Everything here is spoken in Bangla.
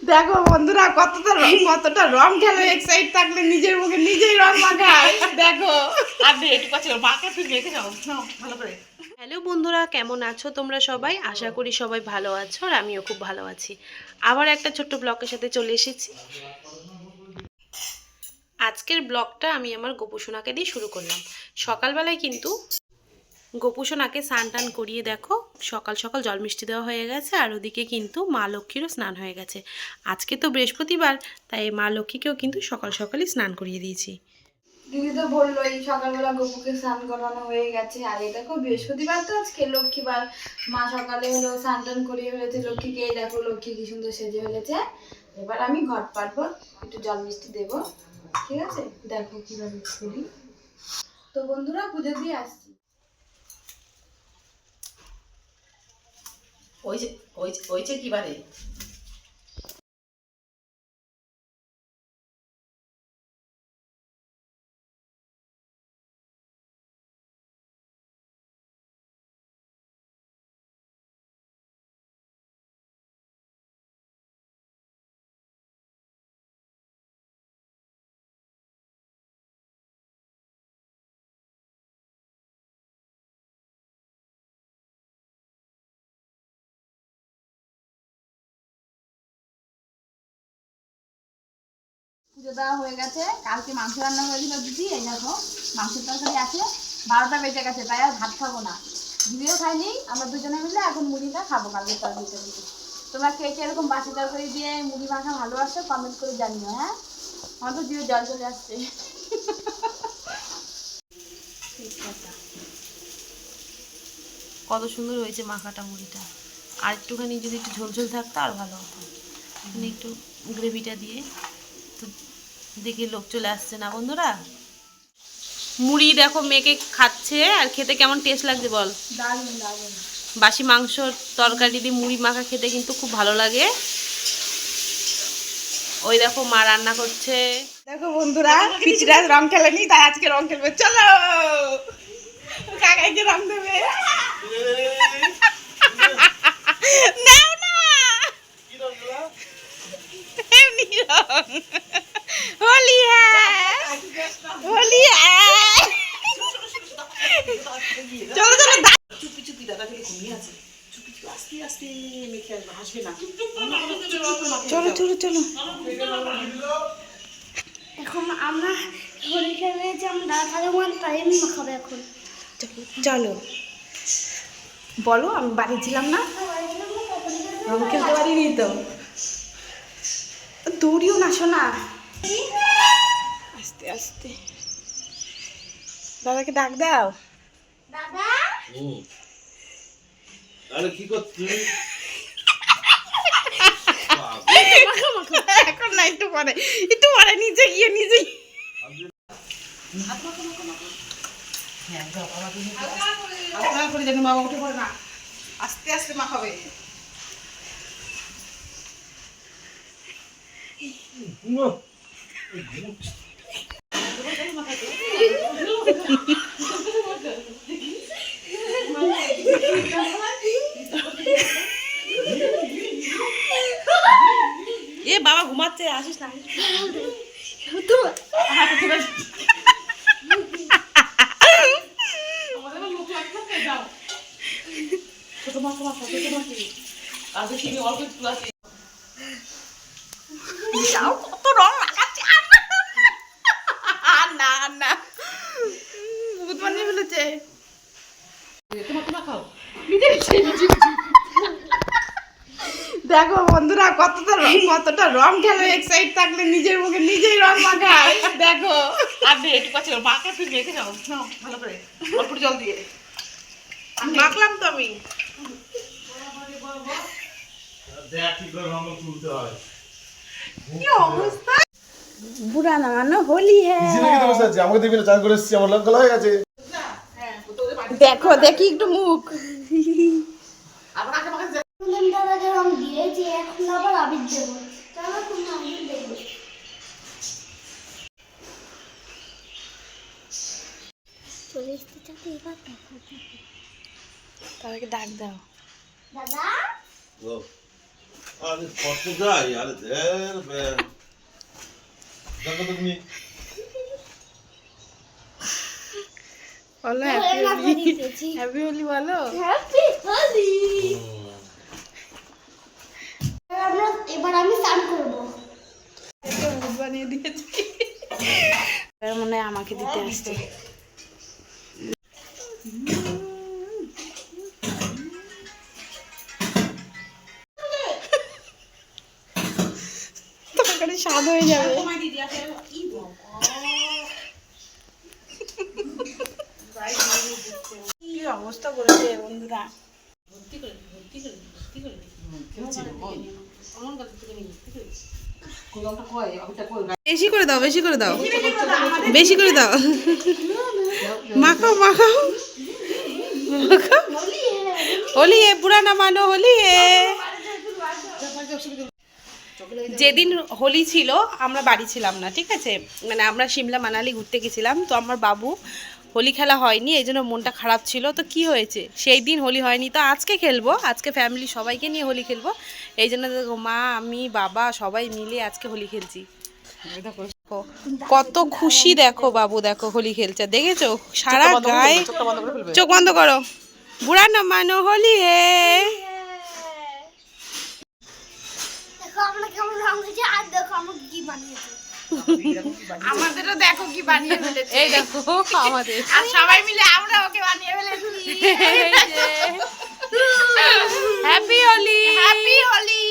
দেখো বন্ধুরা কতটা রং খেলো এক্সাইট থাকলে নিজের মুখে নিজেই রং মাখায়। দেখো ভালো করে। হ্যালো বন্ধুরা, কেমন আছো তোমরা সবাই? আশা করি সবাই ভালো আছো আর আমিও খুব ভালো আছি। আবার একটা ছোট্ট ব্লগের সাথে চলে এসেছি। আজকের ব্লগটা আমি আমার গোপুসোনাকে দিয়ে শুরু করলাম। সকালবেলায় কিন্তু গোপুসোনাকে স্নান টান করিয়ে দেখো সকাল সকাল জল মিষ্টি দেওয়া হয়ে গেছে, আর ওদিকে কিন্তু মা লক্ষ্মীরও স্নান হয়ে গেছে। আজকে তো বৃহস্পতিবার, তাই মা লক্ষ্মীকেও কিন্তু সকাল সকালই স্নান করিয়ে দিয়েছি। দিদি তো বললো এই সকালবেলা গপুকে স্নান করানো হয়ে গেছে। আর এই দেখো বৃহস্পতিবার তো আজকে লক্ষ্মীবার, মা সকালে হলো স্নান টান করিয়ে ফেলেছে লক্ষ্মীকে। এই দেখো লক্ষ্মী কি সুন্দর সেজে ফেলেছে। এবার আমি ঘট পাটবো, একটু জল মিষ্টি দেবো, ঠিক আছে? দেখো কিভাবে করি। তো বন্ধুরা পুজো দিয়ে আসছি। ওইছে কিবারে পুজো দেওয়া হয়ে গেছে। কালকে মাংস রান্না করেছিল দিদি, এই দেখো মাংসের তরকারি আছে। 12টা বেজে গেছে, তাই আর ভাত খাবো না। দিদিও খাইনি, আমরা দুজনে মিলে এখন মুড়িটা খাবো কালকে তরকারিটা দিয়ে। তোমরা কে কে এরকম বাসি তরকারি দিয়ে মুড়ি মাখা ভালোবাসো কমেন্ট করে জানিও। হ্যাঁ, আমার তো জিভে জল চলে আসছে। কত সুন্দর হয়েছে মাখাটা মুড়িটা। আর একটুখানি যদি একটু ঝোলঝোল থাকতো আর ভালো হতো। এখানে একটু গ্রেভিটা দিয়ে তো দেখে লোক চলে আসছে না বন্ধুরা। মুড়ি দেখো মেয়েকে খাচ্ছে, আর খেতে কেমন টেস্ট লাগছে বল? দারুণ দারুণ। বাসি মাংসর তরকারি দিয়ে মুড়ি মাখা খেতে কিন্তু খুব ভালো লাগে। ওই দেখো মা রান্না করছে। দেখো বন্ধুরা, পিচিরা রং খেলেনি, তাই আজকে রং খেলবে। চলো কাকাইকে রং দেবে। নাও না, এমনি রং। হোলি হ্যাঁ, হোলি হ্যাঁ। চলো চলো, চুপি চুপি দাদা গেলে ঘুমিয়ে আছে। চুপি চুপি আস্তে আস্তে মেখে আসবে, হাসবে না। চলো চলো চলো। এখন আমরা হোলি খেলে যে আমরা দাদা খাবো মানে তাই আমি মাখাবো এখন। চলো বলো, আমি বাড়ি ছিলাম না, রং খেলতে পারিনি তো। দৌড়িও না শোনা, আস্তে আস্তে। দাদাকে ডাক দাও। দাদা আরে কি করছিস? এখন না, একটু পরে, একটু পরে নিচে গিয়ে নিজেই। মা উঠে পড়ে না, আস্তে আস্তে মাখাবে। এ বাবা ঘুমাচ্ছে, আসিস না। কত রং লাগাচ্ছে, না না ভূত বানিয়ে ফেলেছে। দেখো বন্ধুরা, কতটা রং খেলো এক্সাইট থাকলে নিজের মুখে নিজেই রং মাখায়। দেখো একটু কাছে মাখা, তুই মেখে যাও ভালো করে, অল্প জল দিয়ে মাখলাম তো আমি। দেখ কি করে রং তুলতে হয়। কি অবস্থা! বুড়া না মানো হোলি হ্যাঁ। আমাকে দেখবি না, চান করে এসেছি, আমার লঙ্কা হয়ে গেছে। দেখো দেখি একটু মুখ। দাদাকে রং দিয়েছি, এখন আবার আবির দেবো। চলো তুমি আবির দেবো। চলে এসতে চাতে এবার দেখো তাদেরকে ডাক দাও। দাদা। আরে কত যাই আরে দের দেখো তো তুমি বলো হ্যাপি হোলি বলো। হ্যাপি হোলি। এবার আমি স্নান করবো। বানিয়ে দিয়েছি, মনে হয় আমাকে দিতে আসছে। তরকারি স্বাদ হয়ে যাবে। কি অবস্থা করেছে বন্ধুরা। বেশি করে দাও, বেশি করে দাও, বেশি করে দাও। মাখাও মাখাও হোলি এ বুড়া না মানো হোলি এ। যেদিন হোলি ছিল আমরা বাড়ি ছিলাম না, ঠিক আছে, মানে আমরা সিমলা মানালি ঘুরতে গেছিলাম। তো আমার বাবু হোলি খেলা হয়নি, এই জন্য মনটা খারাপ ছিল। তো কি হয়েছে, সেই দিন হোলি হয়নি, তো আজকে খেলবো, আজকে ফ্যামিলি সবাইকে নিয়ে হোলি খেলবো। এই জন্য দেখো মা আমি বাবা সবাই মিলে আজকে হোলি খেলছি। কত খুশি দেখো বাবু, দেখো হোলি খেলছে, দেখেছো সারা গায়ে। চোখ বন্ধ করো। বুড়া না মানো হোলি হে। দেখো আমরা কেমন রং হয়েছে আর দেখো আমরা কি বানিয়েছি। আমাদেরও দেখো কি বানিয়ে ফেলেছে। এই দেখো আমাদের আর সবাই মিলে আমরা ওকে বানিয়ে ফেলেছি। Happy Holi, happy Holi.